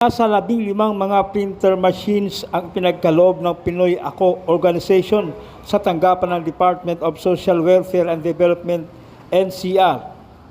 Nasa 15 mga printer machines ang pinagkaloob ng Pinoy Ako Organization sa tanggapan ng Department of Social Welfare and Development NCR.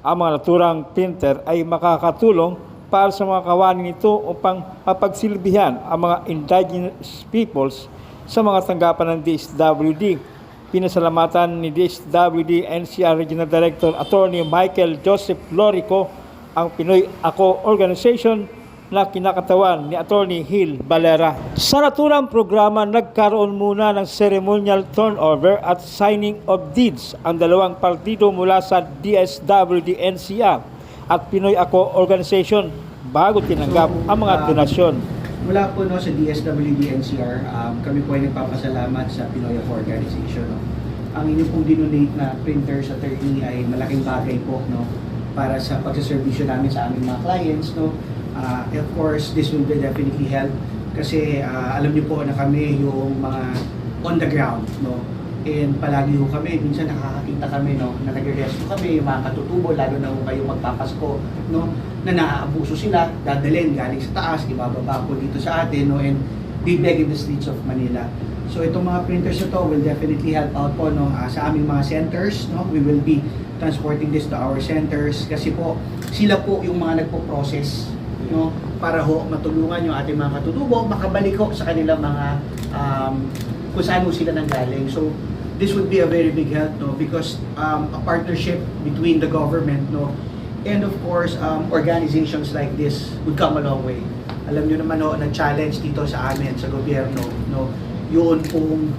Ang mga naturang printer ay makakatulong para sa mga kawani nito upang mapagsilbihan ang mga indigenous peoples sa mga tanggapan ng DSWD. Pinasalamatan ni DSWD NCR Regional Director Attorney Michael Joseph Lorico ang Pinoy Ako Organization na kinakatawan ni Attorney Hill Valera. Sa naturang programa, nagkaroon muna ng ceremonial turnover at signing of deeds ang dalawang partido mula sa DSWD NCR at Pinoy Ako Organization bago tinanggap ang mga donasyon. Mula po sa DSWD NCR, kami po ay nagpapasalamat sa Pinoy Ako Organization. Ang inyong pong dinonate na printers attorney ay malaking bagay po para sa pagsaservisyo namin sa aming mga clients. Of course, this will definitely help kasi alam niyo po na kami yung mga on the ground, and palagi ho kami, minsan nakakakita kami na nagre-rescue kami, yung mga katutubo, lalo na ho kayo magpapasko, na naaabuso sila, dadalhin galing sa taas, ibababa po dito sa atin, and be beg in the streets of Manila. So itong mga printers na to will definitely help out po sa aming mga centers. We will be transporting this to our centers kasi po sila po yung mga nagpo-process para ho matulungan yung ating mga katutubo makabalik ho sa kanilang mga kung saan ho sila nanggaling. So this would be a very big help because a partnership between the government and of course organizations like this would come a long way. Alam niyo naman nag-challenge dito sa amin sa gobyerno yun pong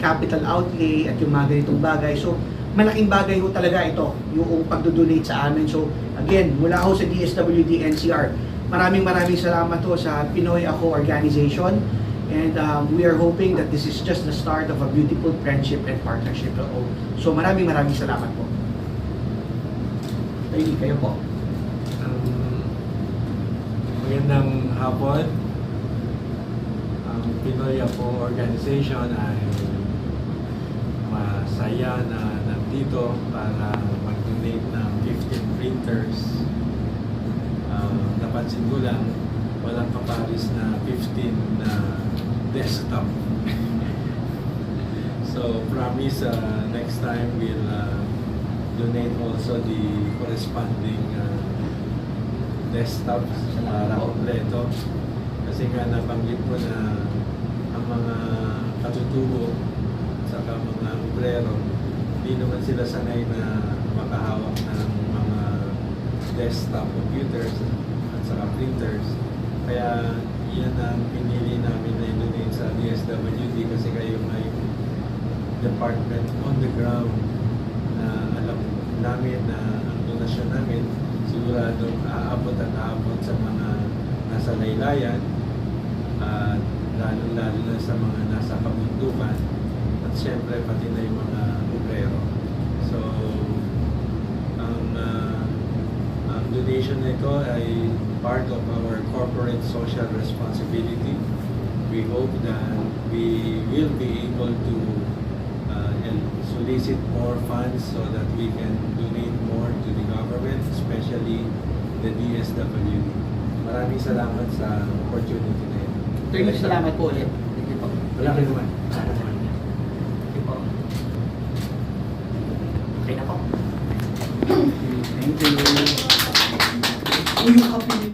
capital outlay at yung mga ganitong bagay. So malaking bagay ho talaga ito, yung pagdodonate sa amin. So again, mula ho sa DSWD NCR, maraming salamat ho sa Pinoy Ako Organization, and we are hoping that this is just the start of a beautiful friendship and partnership. So maraming salamat po. Thank you, kayo po. Magandang hapon. Ang Pinoy Ako Organization ay masaya na nandito para mag-donate ng 15 printers. Napansin ko lang, walang kaparis na 15 na desktop. So promise next time we'll donate also the corresponding desktops para kompleto. Kasi nga nabanggit ko na ang mga katutubo saka mga obrero, hindi naman sila sanay na makahawak ng mga desktop computers at saka printers. Kaya yan ang pinili namin na i-donate sa DSWD kasi kayo may department on the ground na alam namin na ang donasyon namin siguradong aabot at aabot sa mga nasa laylayan at lalo na sa mga nasa kabundukan at siyempre pati na yung mga obrero. So ang donation na ito ay part of our corporate social responsibility. We hope that we will be able to solicit more funds so that we can donate more to the government, especially the DSWD. Maraming salamat sa opportunity na ito. Thank you, salamat po ulit. Thank you po. Wala ka naman. Thank you po. Okay na po. Thank you. Yung kape